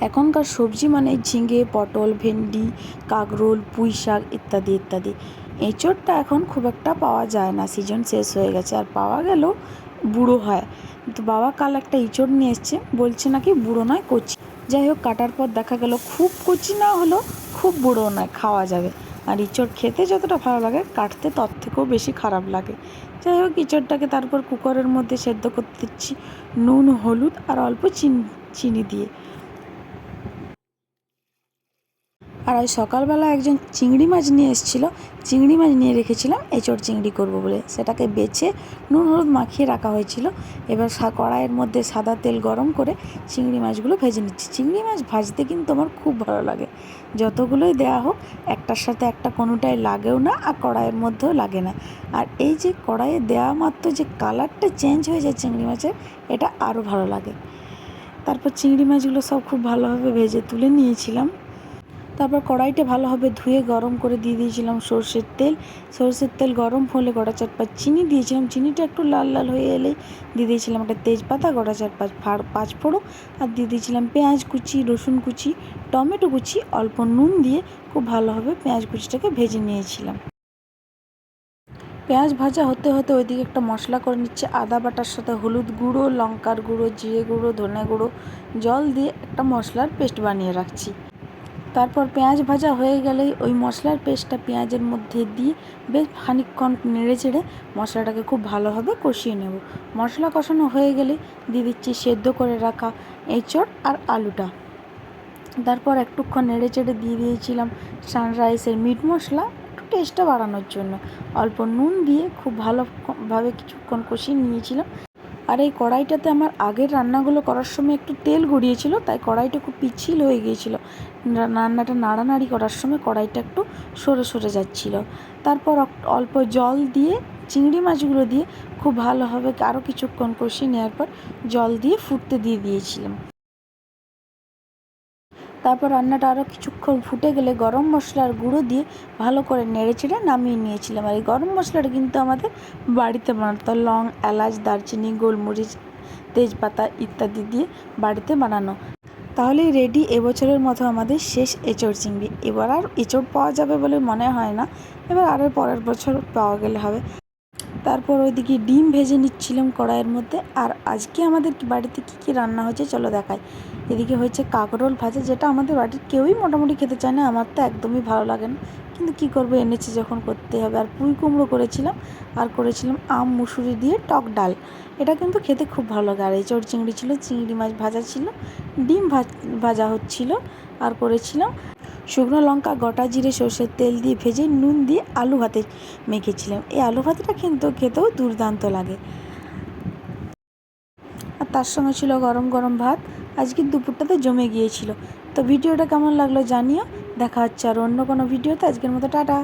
এখনকার সবজি মানে ঝিঙে, পটল, ভেন্ডি, কাঁকরোল, পুঁই শাক ইত্যাদি ইত্যাদি। এঁচোড়টা এখন খুব একটা পাওয়া যায় না, সিজন শেষ হয়ে গেছে, আর পাওয়া গেলেও বুড়ো হয়। তো বাবা কাল একটা এঁচোড় নিয়ে এসছে, বলছে নাকি বুড়ো নয় কচি। যাই হোক, কাটার পর দেখা গেল খুব কচি না হলেও খুব বুড়ো নয়, খাওয়া যাবে। আর এঁচোড় খেতে যতটা ভালো লাগে, কাটতে তত থেকেও বেশি খারাপ লাগে। যাই হোক, এঁচোড়টাকে তারপর কুকারের মধ্যে সেদ্ধ করতে দিচ্ছি নুন, হলুদ আর অল্প চিনি দিয়ে। আর আজ সকালবেলা একজন চিংড়ি মাছ নিয়ে এসেছিলো, চিংড়ি মাছ নিয়ে রেখেছিলাম এঁচোড় চিংড়ি করবো বলে, সেটাকে বেছে নুন হলুদ মাখিয়ে রাখা হয়েছিল। এবার কড়াইয়ের মধ্যে সাদা তেল গরম করে চিংড়ি মাছগুলো ভেজে নিচ্ছি। চিংড়ি মাছ ভাজতে কিন্তু আমার খুব ভালো লাগে, যতগুলোই দেওয়া হোক একটার সাথে একটা কোনোটাই লাগেও না, আর কড়াইয়ের মধ্যেও লাগে না। আর এই যে কড়াইয়ে দেওয়া মাত্র যে কালারটা চেঞ্জ হয়ে যায় চিংড়ি মাছের, এটা আরও ভালো লাগে। তারপর চিংড়ি মাছগুলো সব খুব ভালোভাবে ভেজে তুলে নিয়েছিলাম। তারপর কড়াইটা ভালোভাবে ধুয়ে গরম করে দিয়ে দিয়েছিলাম সরষের তেল। সরষের তেল গরম হলে গোটা 4-5 চিনি দিয়েছিলাম। চিনিটা একটু লাল লাল হয়ে এলেই দিয়ে দিয়েছিলাম একটা তেজপাতা, গোটা 4-5 পাঁচফোড়ন, আর দিয়ে দিয়েছিলাম পেঁয়াজ কুচি, রসুন কুচি, টমেটো কুচি, অল্প নুন দিয়ে খুব ভালোভাবে পেঁয়াজ কুচিটাকে ভেজে নিয়েছিলাম। পেঁয়াজ ভাজা হতে হতে ওইদিকে একটা মশলা করে নিচ্ছে, আদা বাটার সাথে হলুদ গুঁড়ো, লঙ্কার গুঁড়ো, জিরে গুঁড়ো, ধনে গুঁড়ো, জল দিয়ে একটা মশলার পেস্ট বানিয়ে রাখছি। তারপর পেঁয়াজ ভাজা হয়ে গেলেই ওই মশলার পেস্টটা পেঁয়াজের মধ্যে দিয়ে বেশ খানিকক্ষণ নেড়ে চেড়ে মশলাটাকে খুব ভালোভাবে কষিয়ে নেব। মশলা কষানো হয়ে গেলে দিয়ে দিচ্ছি সেদ্ধ করে রাখা এঁচোড় আর আলুটা। তারপর একটুক্ষণ নেড়ে চেড়ে দিয়ে দিয়েছিলাম সানরাইসের মিট মশলা, একটু টেস্টটা বাড়ানোর জন্য। অল্প নুন দিয়ে খুব ভালোভাবে কিছুক্ষণ কষিয়ে নিয়েছিলাম। আর এই কড়াইটাতে আমার আগের রান্নাগুলো করার সময় একটু তেল গড়িয়েছিল, তাই কড়াইটা খুব পিচ্ছিল হয়ে গিয়েছিল। রান্নাটা নাড়ানাড়ি করার সময় কড়াইটা একটু সরে সরে যাচ্ছিল। তারপর অল্প জল দিয়ে চিংড়ি মাছগুলো দিয়ে খুব ভালোভাবে আরও কিছুক্ষণ কষিয়ে নেওয়ার পর জল দিয়ে ফুটতে দিয়ে দিয়েছিলাম। তারপর রান্নাটা আরও কিছুক্ষণ ফুটে গেলে গরম মশলার গুঁড়ো দিয়ে ভালো করে নেড়েচেড়ে নামিয়ে নিয়েছিলাম। আর এই গরম মশলাটা কিন্তু আমাদের বাড়িতে বানাতো, লং, এলাচ, দারচিনি, গোলমরিচ, তেজপাতা ইত্যাদি দিয়ে বাড়িতে বানানো। তাহলেই রেডি এবছরের মতো আমাদের শেষ এঁচোড় চিংড়ি। এবার আর এঁচোড় পাওয়া যাবে বলে মনে হয় না, এবার আরও পরের বছর পাওয়া গেলে হবে। তারপর ওইদিকে ডিম ভেজে নিচ্ছিলাম কড়াইয়ের মধ্যে। আর আজকে আমাদের বাড়িতে কী রান্না হয়েছে চলো দেখাই। এদিকে হয়েছে কাঁকরোল ভাজা, যেটা আমাদের বাড়ির কেউই মোটামুটি খেতে চায় না, আমার তো একদমই ভালো লাগে না, কিন্তু কী করবো, এনেছে যখন করতে হবে। আর পুঁই কুমড়ো করেছিলাম, আর করেছিলাম আম মুসুরি দিয়ে টক ডাল। এটা কিন্তু খেতে খুব ভালো লাগে। আর এঁচোড় চিংড়ি ছিল, চিংড়ি মাছ ভাজা ছিল, ডিম ভাজা হচ্ছিল, আর করেছিলাম শুকনো লঙ্কা, গোটা জিরে, সর্ষের তেল দিয়ে ভেজে নুন দিয়ে আলু ভাতে মেখেছিলাম। এই আলু ভাতেটা কিন্তু খেতেও দুর্দান্ত লাগে। আর তার সঙ্গে ছিল গরম গরম ভাত। আজকে দুপুরটাতে জমে গিয়েছিল। তো ভিডিওটা কেমন লাগলো জানিও। দেখা হচ্ছে আর অন্য কোনো ভিডিওতে। আজকের মতো টাটা।